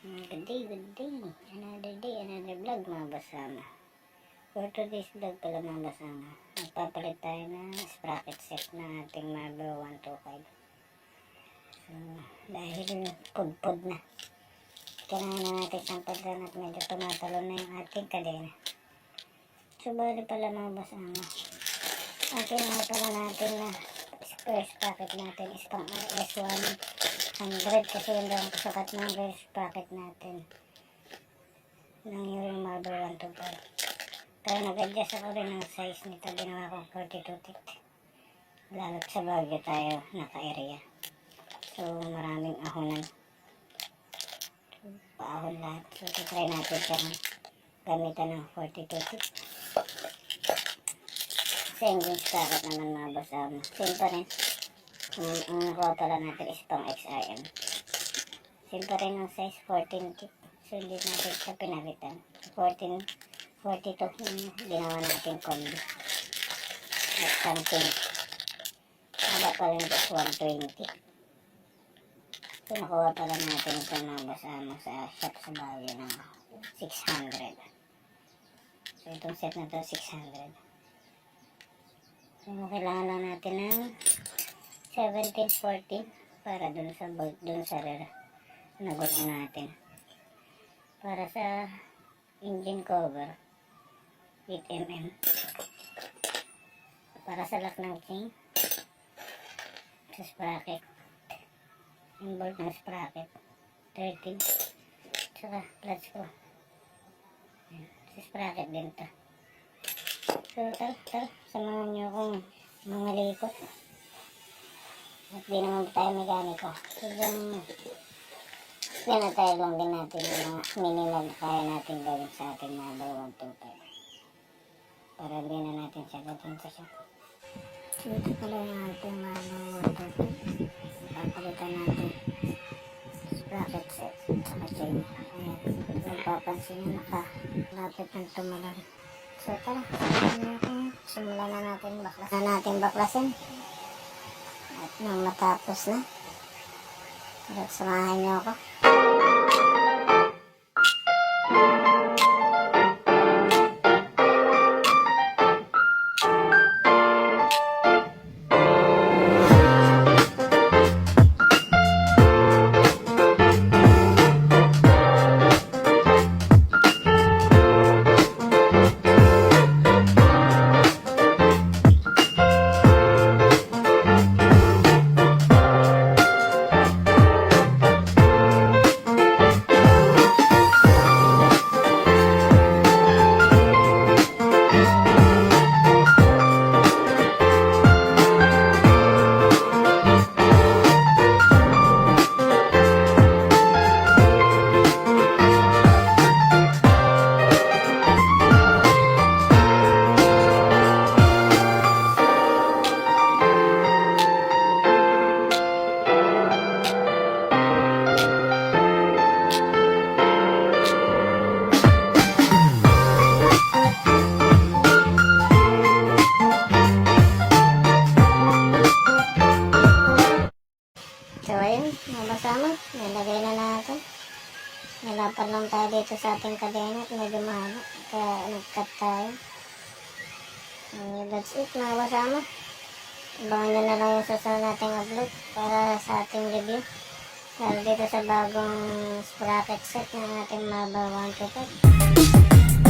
Good day, good day. Another day, another vlog mga basama. For today's vlog pala mga basama, magpapalit tayo ng sprocket set na ating Marlboro 125. So, dahil pudpud na, kailangan na natin sampagdan at medyo tumatalo na yung ating kadena. So, bali pala mga basama, ang kailangan pala natin na first sprocket natin is pang RS100 kasi yun daw ang kasakat ng first sprocket natin ng yung Marlboro 125. Pero nag-adjust ako rin ng size nito, ginawa kong 42 teeth lalo't sa Baguio tayo naka-area, so maraming ahonan, so, paahon lahat. So try natin siyang gamitan ng 42 teeth kasi yung sprocket naman mga basama same pa rin. Ang nakuha pala natin is pang XRM, same pa rin ang size 14 teeth, so hindi natin siya pinalitan. 42 yung ginawa natin combo at something haba pa rin is 120. So nakuha pala natin ito mga basama sa shop sa Baguio ng 600. So itong set na to 600. So kailangan lang natin ng 17-14 para dun sa bolt, dun sa nagot natin. Para sa engine cover 8mm. Para sa lock ng chain, sa sprocket, yung bolt ng sprocket 13. Saka clutch ko, sa sprocket din to. So samahan nyo akong mga likot at di naman tayo mekaniko. So tayo lang din natin yung mga minimal na kaya natin gawin sa ating Marlboro 125 para hindi na natin siya gawin sa shop. So ito pala yung ating Marlboro 125. Papalitan natin sprocket set sa chain. Ayan, kung papansin nyo nakalapit ng tumalan. So tara, simulan na natin baklasin. At nang matapos na, samahan niyo ako. So ayun, mga basama, nilagay na natin. Nilapad lang tayo dito sa ating kadena at medyo mahaba, kaya nag-cut tayo. That's it mga basama. Abangan nyo na lang yung susunod nating upload para sa ating review dahil dito sa bagong sprocket set ng ating Marlboro 125.